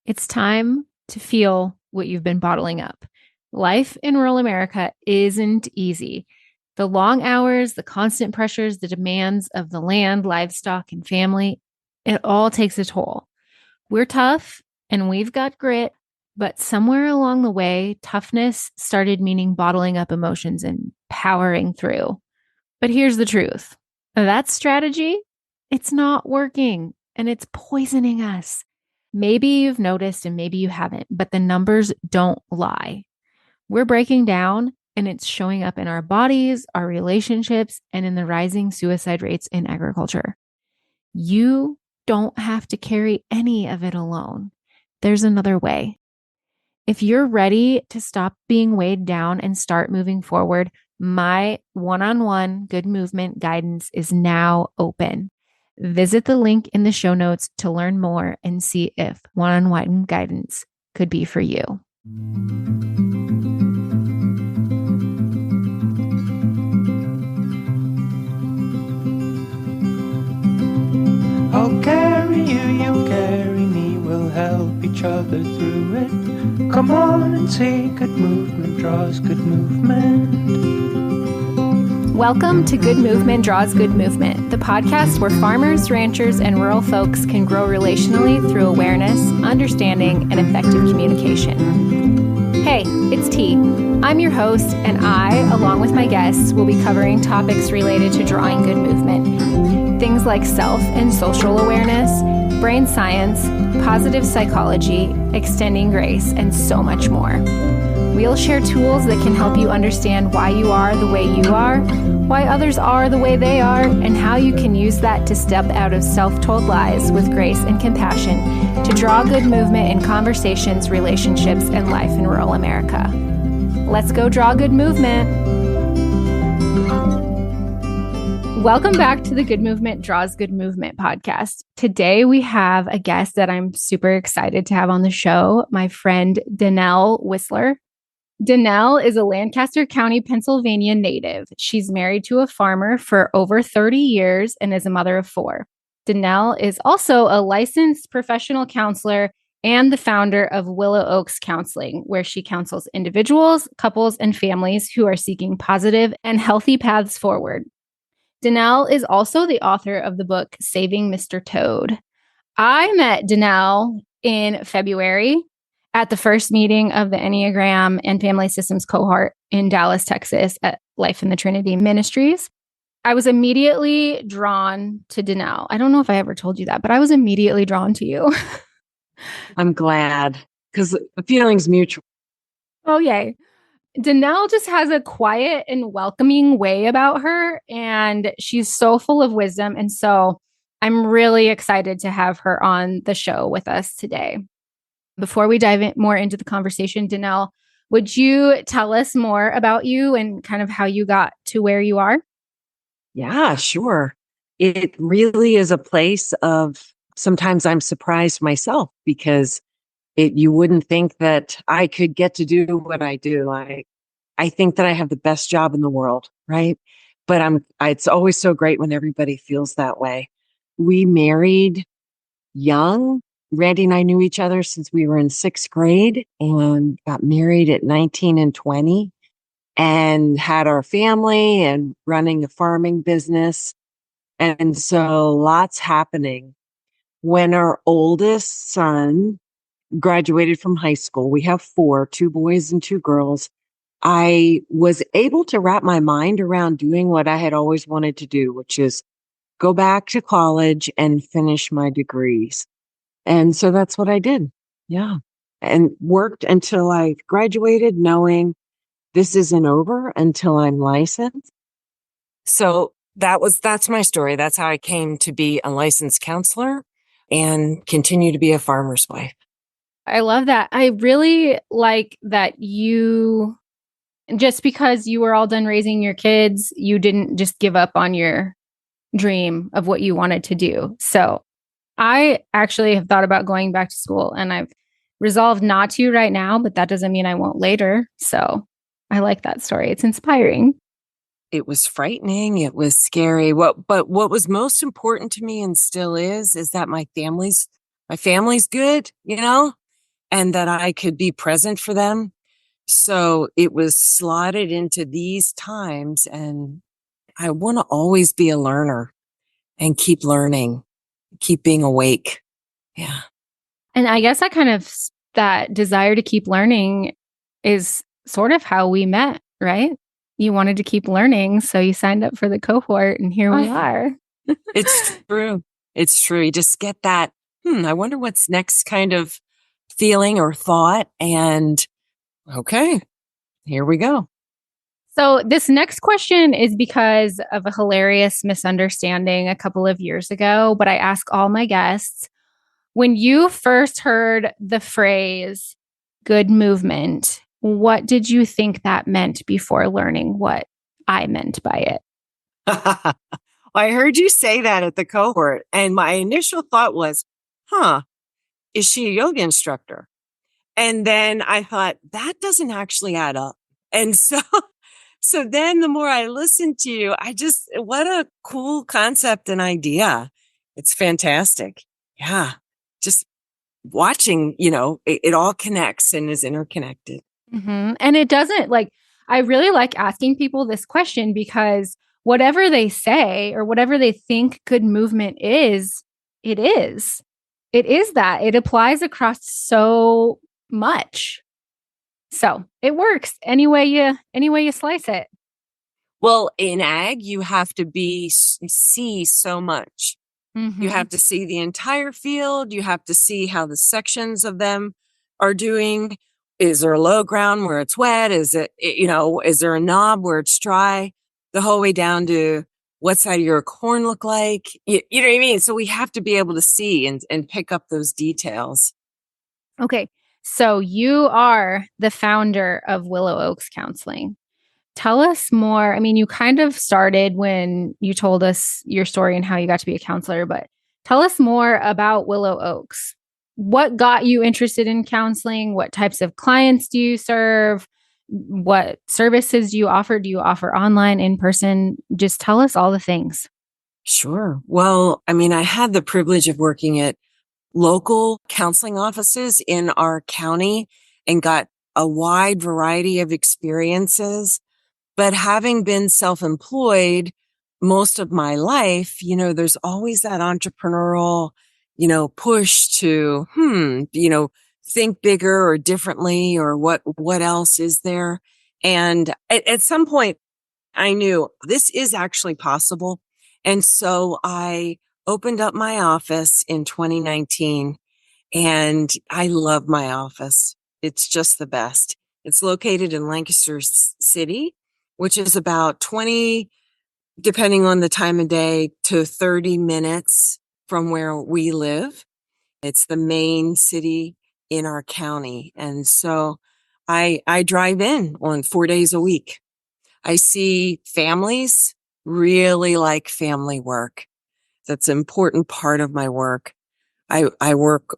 It's time to feel what you've been bottling up. Life in rural America isn't easy. The long hours, the constant pressures, the demands of the land, livestock, and family, it all takes a toll. We're tough and we've got grit, but somewhere along the way, toughness started meaning bottling up emotions and powering through. But here's the truth. That strategy, it's not working and it's poisoning us. Maybe you've noticed and maybe you haven't, but the numbers don't lie. We're breaking down and it's showing up in our bodies, our relationships, and in the rising suicide rates in agriculture. You don't have to carry any of it alone. There's another way. If you're ready to stop being weighed down and start moving forward, my one-on-one good movement guidance is now open. Visit the link in the show notes to learn more and see if one-on-one guidance could be for you. I'll carry you, you carry me, we'll help each other through it. Come on and say good movement draws good movement. Welcome to Good Movement Draws Good Movement, the podcast where farmers, ranchers, and rural folks can grow relationally through awareness, understanding, and effective communication. Hey, it's T. I'm your host, and I, along with my guests, will be covering topics related to drawing good movement. Things like self and social awareness, brain science, positive psychology, extending grace, and so much more. We'll share tools that can help you understand why you are the way you are, why others are the way they are, and how you can use that to step out of self-told lies with grace and compassion to draw good movement in conversations, relationships, and life in rural America. Let's go draw good movement. Welcome back to the Good Movement Draws Good Movement podcast. Today we have a guest that I'm super excited to have on the show, my friend Dannel Wissler. Dannel is a Lancaster County, Pennsylvania native. She's married to a farmer for over 30 years and is a mother of 4. Dannel is also a licensed professional counselor and the founder of Willow Oaks Counseling, where she counsels individuals, couples, and families who are seeking positive and healthy paths forward. Dannel is also the author of the book Saving Mr. Toad. I met Dannel in February at the first meeting of the Enneagram and Family Systems cohort in Dallas, Texas at Life in the Trinity Ministries. I was immediately drawn to Dannel. I don't know if I ever told you that, but I was immediately drawn to you. I'm glad because the feeling's mutual. Oh, yay. Dannel just has a quiet and welcoming way about her, and she's so full of wisdom. And so I'm really excited to have her on the show with us today. Before we dive more into the conversation, Dannel, would you tell us more about you and kind of how you got to where you are? Yeah, sure. It really is a place of sometimes I'm surprised myself because you wouldn't think that I could get to do what I do. I think that I have the best job in the world, right? But it's always so great when everybody feels that way. We married young. Randy and I knew each other since we were in 6th grade and got married at 19 and 20 and had our family and running a farming business. And so lots happening. When our oldest son graduated from high school, we have 4, 2 boys and 2 girls. I was able to wrap my mind around doing what I had always wanted to do, which is go back to college and finish my degrees. And so that's what I did. Yeah. And worked until I graduated knowing this isn't over until I'm licensed. So that's my story. That's how I came to be a licensed counselor and continue to be a farmer's wife. I love that. I really like that you, just because you were all done raising your kids, you didn't just give up on your dream of what you wanted to do. So I actually have thought about going back to school and I've resolved not to right now, but that doesn't mean I won't later. So I like that story. It's inspiring. It was frightening. It was scary. But what was most important to me and still is that my family's good, you know? and that I could be present for them. So it was slotted into these times, and I want to always be a learner and keep learning, keep being awake. Yeah. And I guess that desire to keep learning is sort of how we met, right? You wanted to keep learning, so you signed up for the cohort, and here we are. It's true. It's true. You just get that, I wonder what's next kind of feeling or thought. And okay, here we go. So this next question is because of a hilarious misunderstanding a couple of years ago, but I ask all my guests, when you first heard the phrase good movement, what did you think that meant before learning what I meant by it? I heard you say that at the cohort, and my initial thought was, is she a yoga instructor? And then I thought, that doesn't actually add up. And so then the more I listened to you, what a cool concept and idea. It's fantastic. Yeah. Just watching, it all connects and is interconnected. Mm-hmm. And it doesn't I really like asking people this question because whatever they say or whatever they think good movement is, it is. It is that. It applies across so much. So it works any way you slice it. Well, in ag, you have to see so much. Mm-hmm. You have to see the entire field. You have to see how the sections of them are doing. Is there a low ground where it's wet? Is there a knob where it's dry? The whole way down to what side of your corn look like? You know what I mean? So we have to be able to see and pick up those details. Okay. So you are the founder of Willow Oaks Counseling. Tell us more. I mean, you kind of started when you told us your story and how you got to be a counselor, but tell us more about Willow Oaks. What got you interested in counseling? What types of clients do you serve? What services do you offer? Do you offer online, in person? Just tell us all the things. Sure. Well, I mean, I had the privilege of working at local counseling offices in our county and got a wide variety of experiences. But having been self-employed most of my life, there's always that entrepreneurial, push to, think bigger or differently, or what else is there? And at some point I knew this is actually possible. And so I opened up my office in 2019, and I love my office. It's just the best. It's located in Lancaster City, which is about 20, depending on the time of day, to 30 minutes from where we live. It's the main city in our county. And so I drive in on 4 days a week. I see families really like family work. That's an important part of my work. I work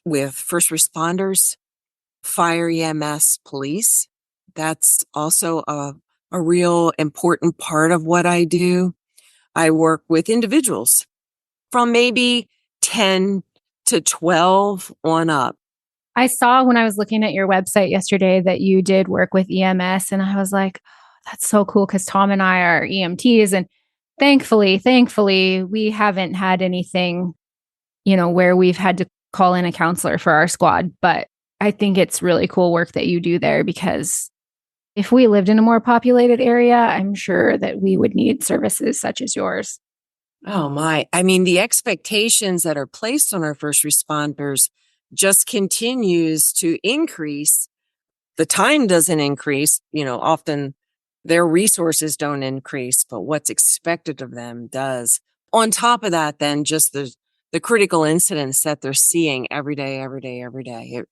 with first responders, fire, EMS, police. That's also a real important part of what I do. I work with individuals from maybe 10 to 12 on up. I saw when I was looking at your website yesterday that you did work with EMS, and I was like, oh, that's so cool because Tom and I are EMTs, and thankfully, we haven't had anything, where we've had to call in a counselor for our squad. But I think it's really cool work that you do there because if we lived in a more populated area, I'm sure that we would need services such as yours. Oh my. I mean, the expectations that are placed on our first responders just continues to increase. The time doesn't increase, often their resources don't increase, but what's expected of them does. On top of that, then just the critical incidents that they're seeing every day.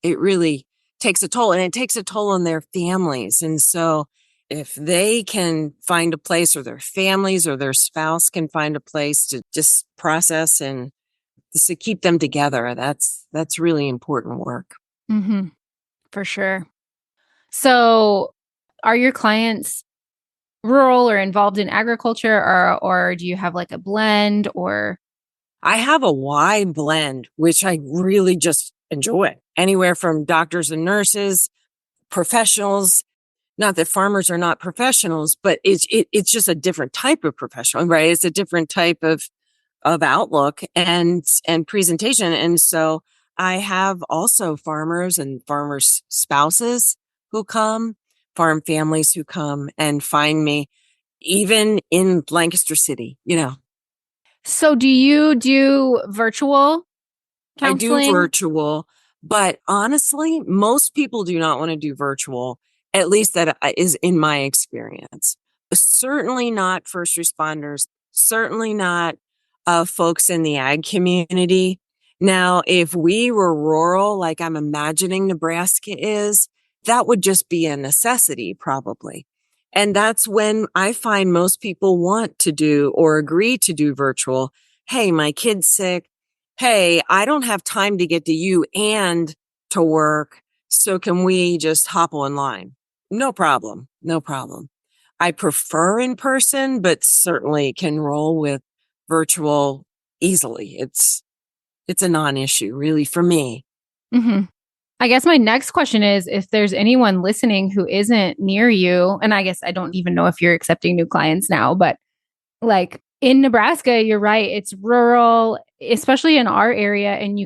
It really takes a toll, and it takes a toll on their families. And so if they can find a place, or their families or their spouse can find a place to just process and just to keep them together, that's really important work. Mm-hmm. For sure. So are your clients rural or involved in agriculture, or do you have like a blend? Or I have a wide blend, which I really just enjoy. anywhere from doctors and nurses, professionals. Not that farmers are not professionals, but it's just a different type of professional, right? It's a different type of outlook and presentation. And so I have also farmers and farmers' spouses who come, farm families who come and find me, even in Lancaster City, So do you do virtual I do counseling? virtual, but honestly, most people do not want to do virtual, at least that is in my experience. Certainly not first responders, certainly not folks in the ag community. Now, if we were rural, like I'm imagining Nebraska is, that would just be a necessity, probably. And that's when I find most people want to do or agree to do virtual. Hey, my kid's sick. Hey, I don't have time to get to you and to work. So can we just hop online? No problem. No problem. I prefer in person, but certainly can roll with virtual easily. It's a non-issue really for me. Mm-hmm. I guess my next question is if there's anyone listening who isn't near you, and I guess I don't even know if you're accepting new clients now, but like in Nebraska, you're right. It's rural, especially in our area, and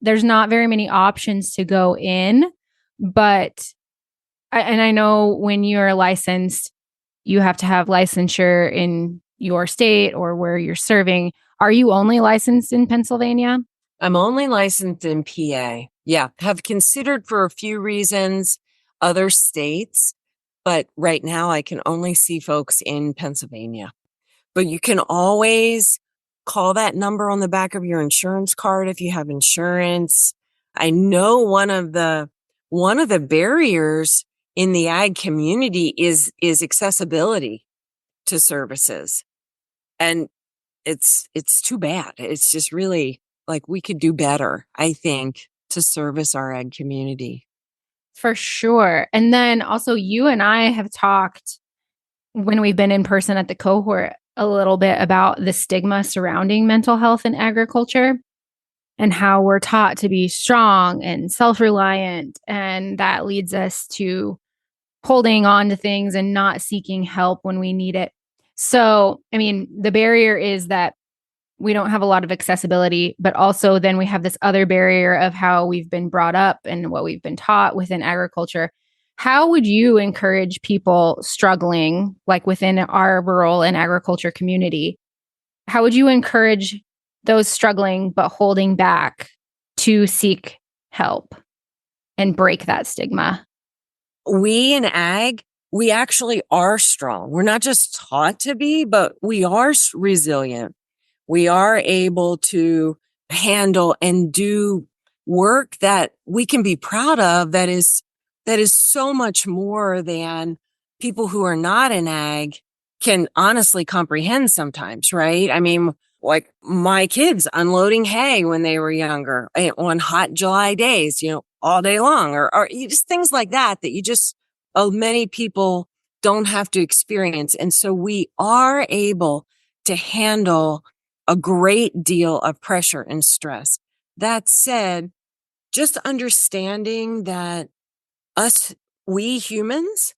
there's not very many options to go in. But, and I know when you're licensed, you have to have licensure in your state or where you're serving. Are you only licensed in Pennsylvania? I'm only licensed in PA. Yeah, have considered for a few reasons other states, but right now I can only see folks in Pennsylvania. But you can always call that number on the back of your insurance card if you have insurance. I know one of the barriers in the ag community is accessibility to services. And it's too bad. It's just really like we could do better, I think, to service our ag community. For sure. And then also, you and I have talked when we've been in person at the cohort a little bit about the stigma surrounding mental health in agriculture and how we're taught to be strong and self reliant. And that leads us to holding on to things and not seeking help when we need it. So, I mean, the barrier is that we don't have a lot of accessibility, but also then we have this other barrier of how we've been brought up and what we've been taught within agriculture. How would you encourage people struggling, like within our rural and agriculture community? How would you encourage those struggling but holding back to seek help and break that stigma? We in ag, we actually are strong. We're not just taught to be, but we are resilient. We are able to handle and do work that we can be proud of that is so much more than people who are not in ag can honestly comprehend sometimes, right? I mean, like my kids unloading hay when they were younger on hot July days, all day long, or just things like that you just, many people don't have to experience. And so we are able to handle a great deal of pressure and stress. That said, just understanding that us, we humans,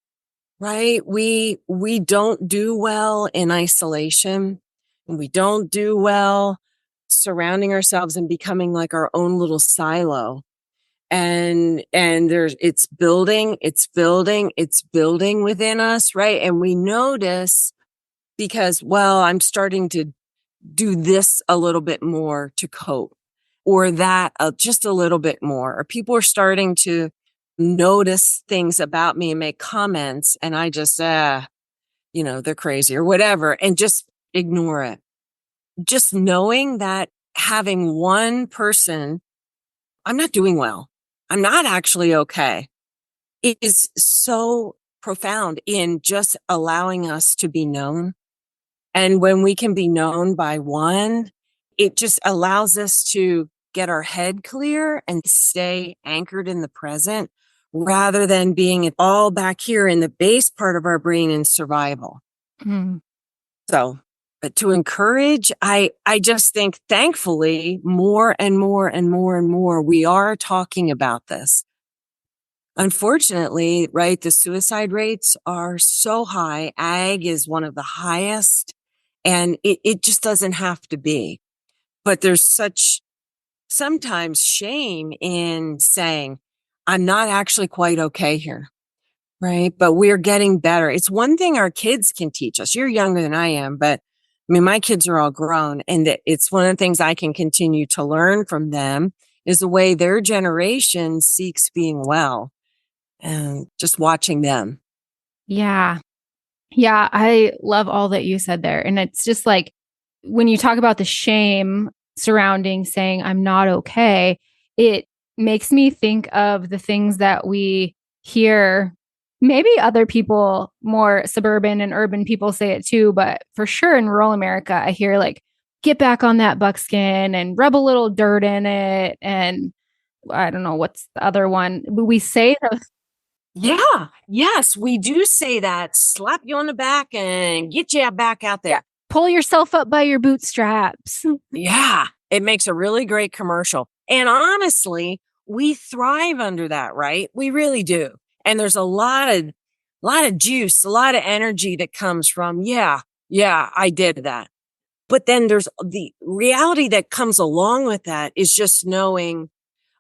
right? We don't do well in isolation. We don't do well surrounding ourselves and becoming like our own little silo. And it's building within us, right? And we notice because, well, I'm starting to do this a little bit more to cope, or that just a little bit more, or people are starting to notice things about me and make comments, and I just, they're crazy or whatever, and just ignore it. Just knowing that having one person, I'm not doing well, I'm not actually okay, it is so profound in just allowing us to be known. And when we can be known by one, it just allows us to get our head clear and stay anchored in the present rather than being all back here in the base part of our brain in survival. Mm. So to encourage, I just think thankfully more and more and more and more we are talking about this. Unfortunately, right, the suicide rates are so high. Ag is one of the highest, and it just doesn't have to be. But there's such sometimes shame in saying, I'm not actually quite okay here. Right. But we're getting better. It's one thing our kids can teach us. You're younger than I am, but I mean, my kids are all grown, and it's one of the things I can continue to learn from them is the way their generation seeks being well and just watching them. Yeah. Yeah. I love all that you said there. And it's just like when you talk about the shame surrounding saying, I'm not okay, it makes me think of the things that we hear. Maybe other people, more suburban and urban people say it too, but for sure in rural America, I hear like, get back on that buckskin and rub a little dirt in it. And I don't know what's the other one. We say those. Yeah. Yes, we do say that. Slap you on the back and get you back out there. Pull yourself up by your bootstraps. Yeah. It makes a really great commercial. And honestly, we thrive under that, right? We really do. And there's a lot of juice, a lot of energy that comes from, yeah, I did that. But then there's the reality that comes along with that is just knowing,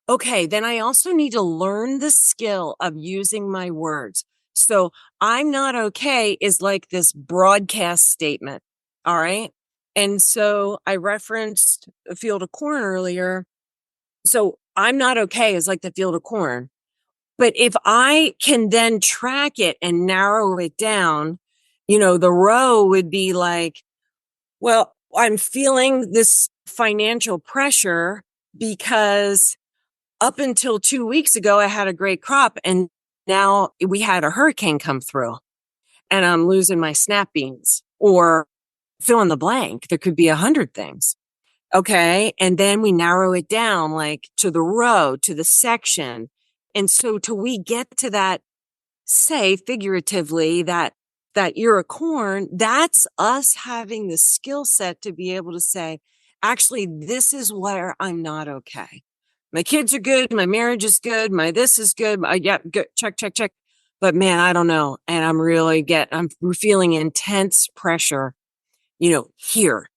okay, then I also need to learn the skill of using my words. So I'm not okay is like this broadcast statement. All right. And so I referenced a field of corn earlier. So I'm not okay is like the field of corn. But if I can then track it and narrow it down, the row would be like, well, I'm feeling this financial pressure because up until 2 weeks ago, I had a great crop and now we had a hurricane come through and I'm losing my snap beans or fill in the blank. There could be 100 things. Okay. And then we narrow it down like to the row, to the section. And so till we get to that, say figuratively that ear of corn, that's us having the skill set to be able to say, actually, this is where I'm not okay. My kids are good. My marriage is good. My this is good. Yeah, good. Check, check, check. But man, I don't know. And I'm feeling intense pressure, here.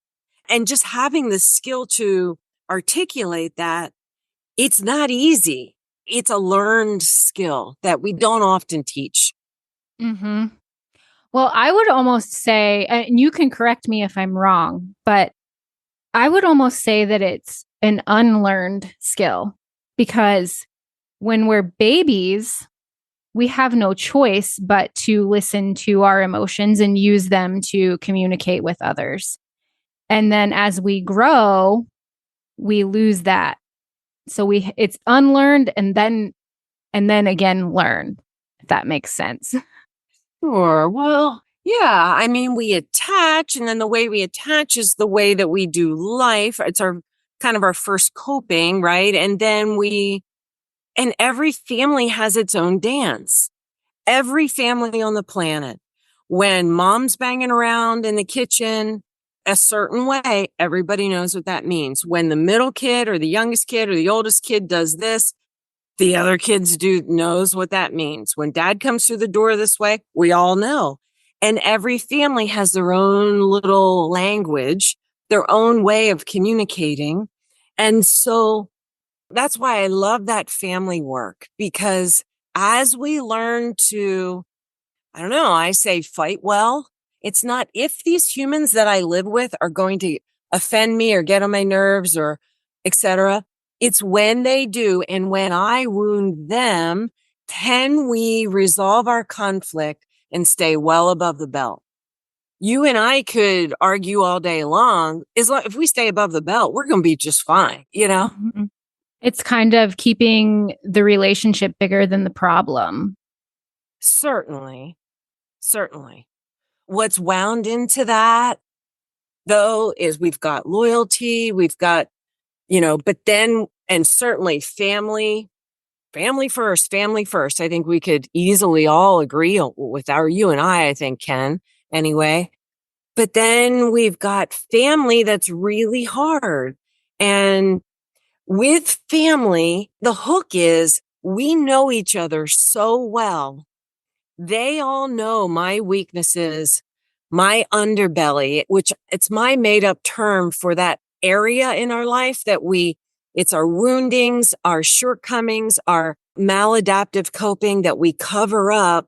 And just having the skill to articulate that, it's not easy. It's a learned skill that we don't often teach. Mm-hmm. Well, I would almost say, and you can correct me if I'm wrong, but I would almost say that it's an unlearned skill because when we're babies, we have no choice but to listen to our emotions and use them to communicate with others. And then as we grow, we lose that. So it's unlearned and then again learned, if that makes sense. Sure. Well, yeah. I mean, we attach, and then the way we attach is the way that we do life. It's our kind of our first coping, right? And then and every family has its own dance. Every family on the planet. When mom's banging around in the kitchen a certain way, everybody knows what that means. When the middle kid or the youngest kid or the oldest kid does this, the other kids knows what that means. When dad comes through the door this way, we all know. And every family has their own little language, their own way of communicating. And so that's why I love that family work, because as we learn to, I don't know, I say fight well. It's not if these humans that I live with are going to offend me or get on my nerves or etc. It's when they do. And when I wound them, can we resolve our conflict and stay well above the belt? You and I could argue all day long. If we stay above the belt, we're going to be just fine, Mm-hmm. It's kind of keeping the relationship bigger than the problem. Certainly. Certainly. What's wound into that, though, is we've got loyalty, we've got, but then, and certainly family first, family first. I think we could easily all agree with you and I think, Ken, anyway. But then we've got family that's really hard. And with family, the hook is we know each other so well. They all know my weaknesses, my underbelly, which it's my made up term for that area in our life it's our woundings, our shortcomings, our maladaptive coping that we cover up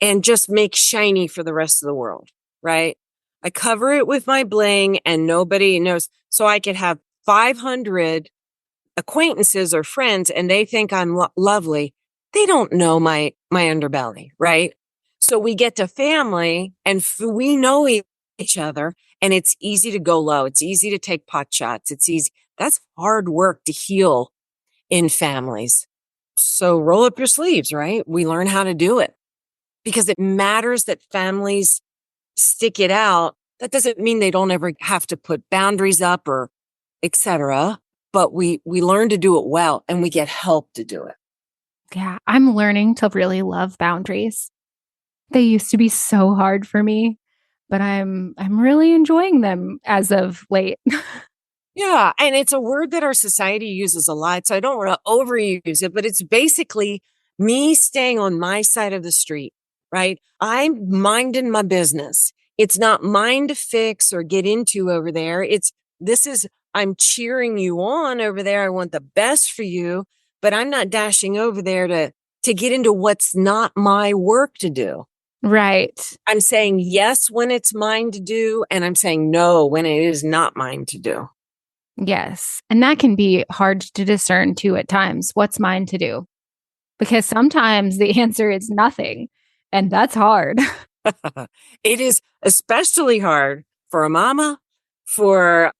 and just make shiny for the rest of the world, right? I cover it with my bling and nobody knows. So I could have 500 acquaintances or friends and they think I'm lovely. They don't know my underbelly, right? So we get to family and we know each other and it's easy to go low. It's easy to take pot shots. It's easy. That's hard work to heal in families. So roll up your sleeves, right? We learn how to do it because it matters that families stick it out. That doesn't mean they don't ever have to put boundaries up or etc. But we learn to do it well and we get help to do it. Yeah, I'm learning to really love boundaries. They used to be so hard for me, but I'm really enjoying them as of late. Yeah. And it's a word that our society uses a lot. So I don't want to overuse it, but it's basically me staying on my side of the street, right? I'm minding my business. It's not mine to fix or get into over there. I'm cheering you on over there. I want the best for you, but I'm not dashing over there to get into what's not my work to do. Right. I'm saying yes when it's mine to do, and I'm saying no when it is not mine to do. Yes. And that can be hard to discern too at times. What's mine to do? Because sometimes the answer is nothing. And that's hard. It is especially hard for a mama, for,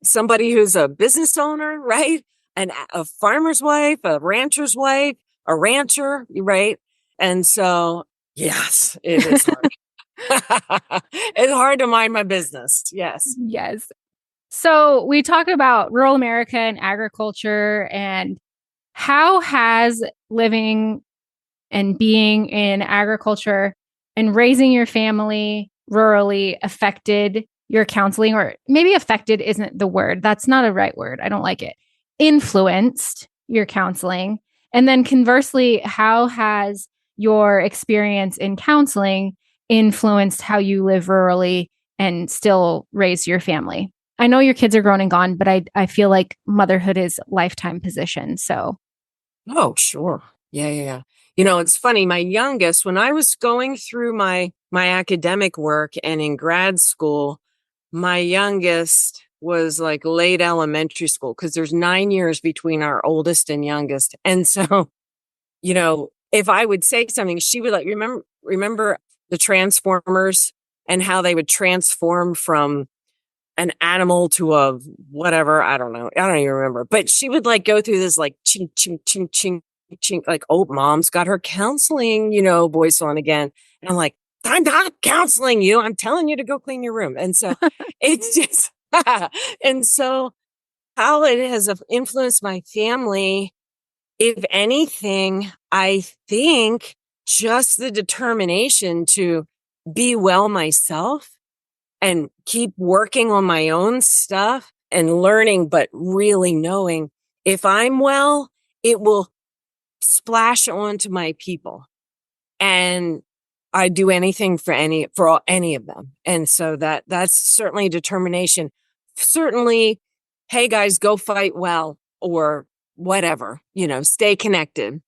somebody who's a business owner, right? A farmer's wife, a rancher's wife, a rancher, right? And so, yes, it is hard. It's hard to mind my business. Yes. Yes. So we talk about rural America and agriculture, and how has living and being in agriculture and raising your family rurally affected your counseling? Or maybe affected isn't the word. That's not a right word. I don't like it. Influenced your counseling. And then conversely, how has your experience in counseling influenced how you live rurally and still raise your family? I know your kids are grown and gone, but I feel like motherhood is lifetime position. So, Oh, sure. Yeah. It's funny. My youngest, when I was going through my academic work and in grad school, my youngest was like late elementary school because there's 9 years between our oldest and youngest. And so, if I would say something, she would like, remember the Transformers and how they would transform from an animal to a whatever. I don't know. I don't even remember. But she would like go through this like ching, ching, ching, ching, ching, like, oh, mom's got her counseling, voice on again. And I'm like, I'm not counseling you. I'm telling you to go clean your room. And so it's just, and so how it has influenced my family, if anything, I think just the determination to be well myself and keep working on my own stuff and learning, but really knowing if I'm well, it will splash onto my people. And I do anything for any of them. And so that's certainly determination. Certainly, hey guys, go fight well or whatever, stay connected.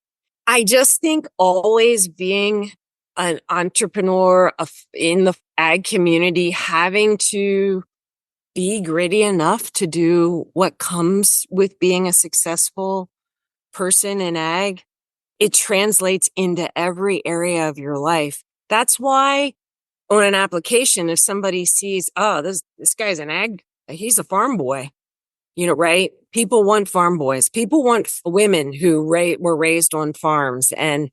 I just think always being an entrepreneur in the ag community, having to be gritty enough to do what comes with being a successful person in ag, it translates into every area of your life. That's why on an application, if somebody sees, oh, this guy's an ag, he's a farm boy, right? People want farm boys. People want women who were raised on farms and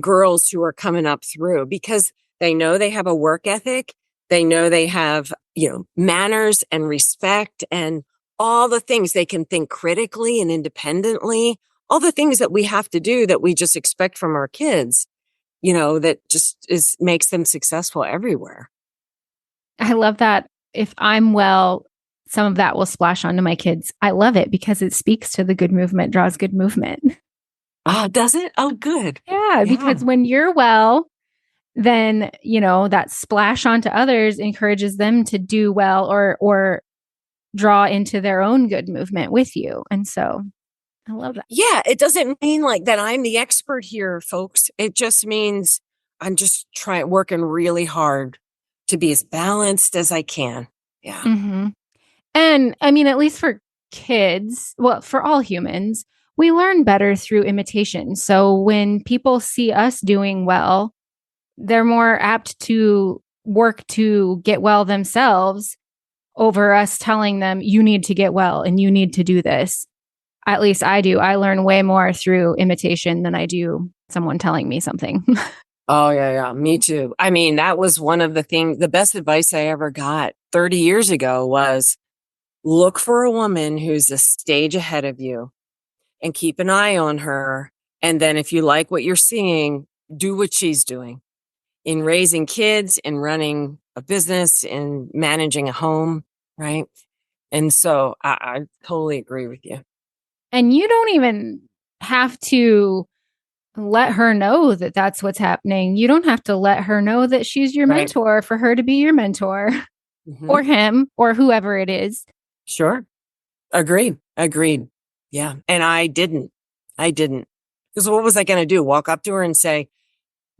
girls who are coming up through because they know they have a work ethic. They know they have, manners and respect and all the things they can think critically and independently, all the things that we have to do that we just expect from our kids, that just makes them successful everywhere. I love that. If I'm well, some of that will splash onto my kids. I love it because it speaks to the good movement, draws good movement. Ah, does it? Oh, good. Yeah, Yeah. because when you're well, then, that splash onto others encourages them to do well or draw into their own good movement with you. And so I love that. Yeah, it doesn't mean like that I'm the expert here, folks. It just means I'm just working really hard to be as balanced as I can. Yeah. Mm-hmm. And I mean, at least for kids, well, for all humans, we learn better through imitation. So when people see us doing well, they're more apt to work to get well themselves over us telling them, you need to get well and you need to do this. At least I do. I learn way more through imitation than I do someone telling me something. Oh, yeah. Me too. I mean, that was one of the best advice I ever got 30 years ago was look for a woman who's a stage ahead of you and keep an eye on her. And then if you like what you're seeing, do what she's doing in raising kids, in running a business, in managing a home, right? And so I totally agree with you. And you don't even have to let her know that that's what's happening. You don't have to let her know that she's your Right. mentor for her to be your mentor or him or whoever it is. Sure. Agreed. Yeah. And I didn't. Because what was I going to do? Walk up to her and say,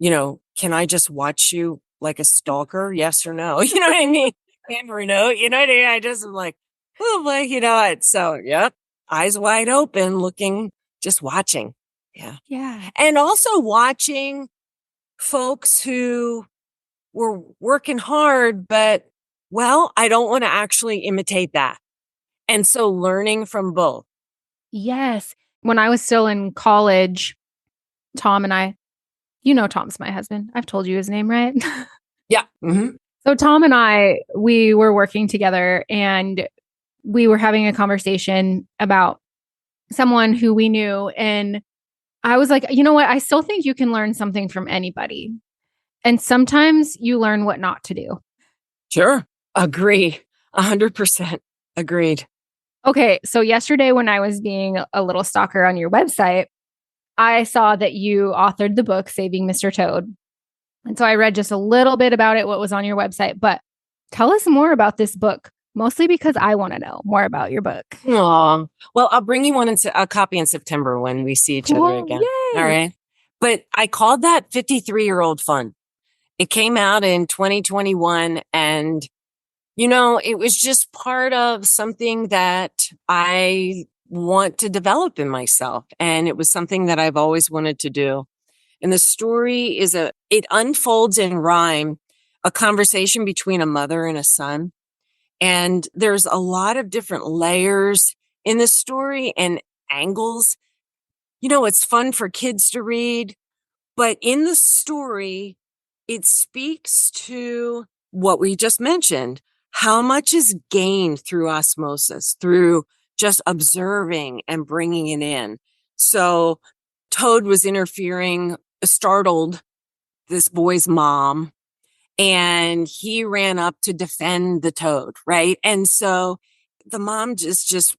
can I just watch you like a stalker? Yes or no? You know what I mean? Never know. You know what I mean? I just am like, oh, boy, what? So, yep. Eyes wide open, looking, just watching. Yeah. Yeah. And also watching folks who were working hard, but, well, I don't want to actually imitate that. And so learning from both. Yes. When I was still in college, Tom and I, Tom's my husband. I've told you his name, right? Yeah. Mm-hmm. So Tom and I, we were working together and we were having a conversation about someone who we knew. And I was like, you know what? I still think you can learn something from anybody. And sometimes you learn what not to do. Sure. Agree. 100% agreed. Okay. So yesterday, when I was being a little stalker on your website, I saw that you authored the book, Saving Mr. Toad. And so I read just a little bit about it, what was on your website. But tell us more about this book, mostly because I want to know more about your book. Aw. Well, I'll bring you a copy in September when we see each other again. Yay. All right. But I called that 53-year-old fun. It came out in 2021 and, it was just part of something that I want to develop in myself. And it was something that I've always wanted to do. And the story it unfolds in rhyme, a conversation between a mother and a son. And there's a lot of different layers in the story and angles. It's fun for kids to read, but in the story, it speaks to what we just mentioned. How much is gained through osmosis, through just observing and bringing it in. So Toad was startled this boy's mom, and he ran up to defend the toad, right? And so the mom just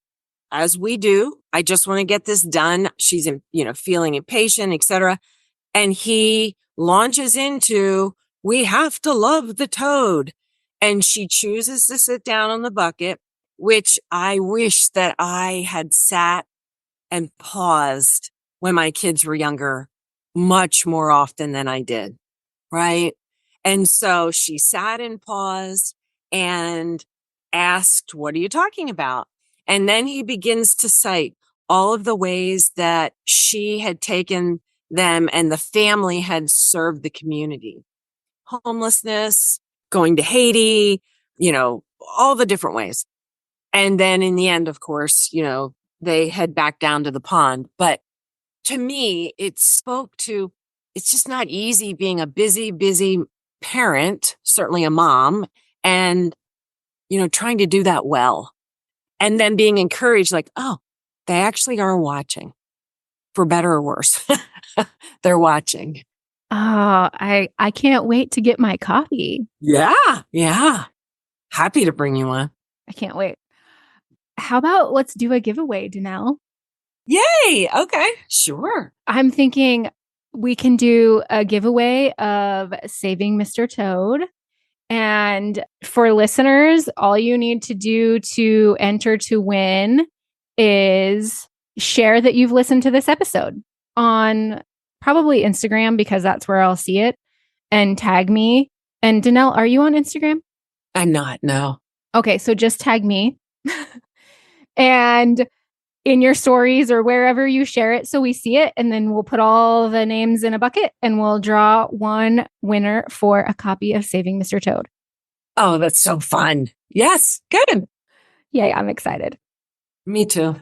as we do, I just want to get this done. She's, feeling impatient, etc. And he launches into, we have to love the toad. And she chooses to sit down on the bucket, which I wish that I had sat and paused when my kids were younger much more often than I did. Right. And so she sat and paused and asked, what are you talking about? And then he begins to cite all of the ways that she had taken them and the family had served the community. Homelessness, going to Haiti, all the different ways. And then in the end, of course, they head back down to the pond. But to me, it spoke to, it's just not easy being a busy parent, certainly a mom, and, trying to do that well. And then being encouraged like, oh, they actually are watching, for better or worse. They're watching. Oh, I can't wait to get my copy. Yeah. Happy to bring you on. I can't wait. How about let's do a giveaway, Dannel? Yay. Okay. Sure. I'm thinking we can do a giveaway of Saving Mr. Toad. And for listeners, all you need to do to enter to win is share that you've listened to this episode on probably Instagram, because that's where I'll see it, and tag me. And Dannel, are you on Instagram? I'm not. No. Okay, so just tag me and in your stories or wherever you share it so we see it. And then we'll put all the names in a bucket and we'll draw one winner for a copy of Saving Mr. Toad. Oh, that's so fun. Yes. Good. Yay, I'm excited. Me too.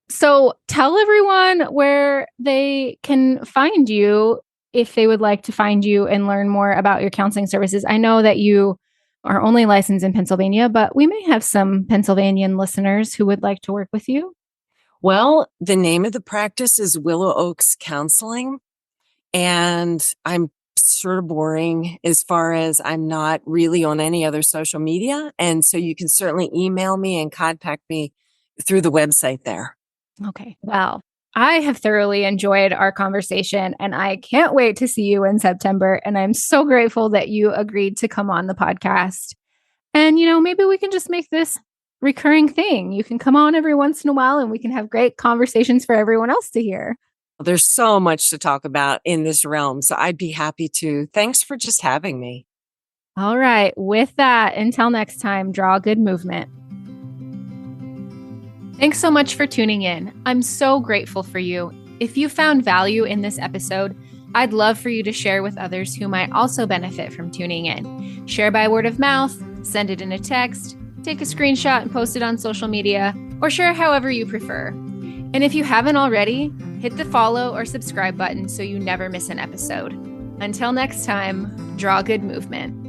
So tell everyone where they can find you if they would like to find you and learn more about your counseling services. I know that you are only licensed in Pennsylvania, but we may have some Pennsylvanian listeners who would like to work with you. Well, the name of the practice is Willow Oaks Counseling. And I'm sort of boring as far as I'm not really on any other social media. And so you can certainly email me and contact me through the website there. Okay. Well, I have thoroughly enjoyed our conversation and I can't wait to see you in September. And I'm so grateful that you agreed to come on the podcast. And, maybe we can just make this recurring thing. You can come on every once in a while and we can have great conversations for everyone else to hear. There's so much to talk about in this realm, so I'd be happy to. Thanks for just having me. All right. With that, until next time, draw a good movement. Thanks so much for tuning in. I'm so grateful for you. If you found value in this episode, I'd love for you to share with others who might also benefit from tuning in. Share by word of mouth, send it in a text, take a screenshot and post it on social media, or share however you prefer. And if you haven't already, hit the follow or subscribe button so you never miss an episode. Until next time, draw good movement.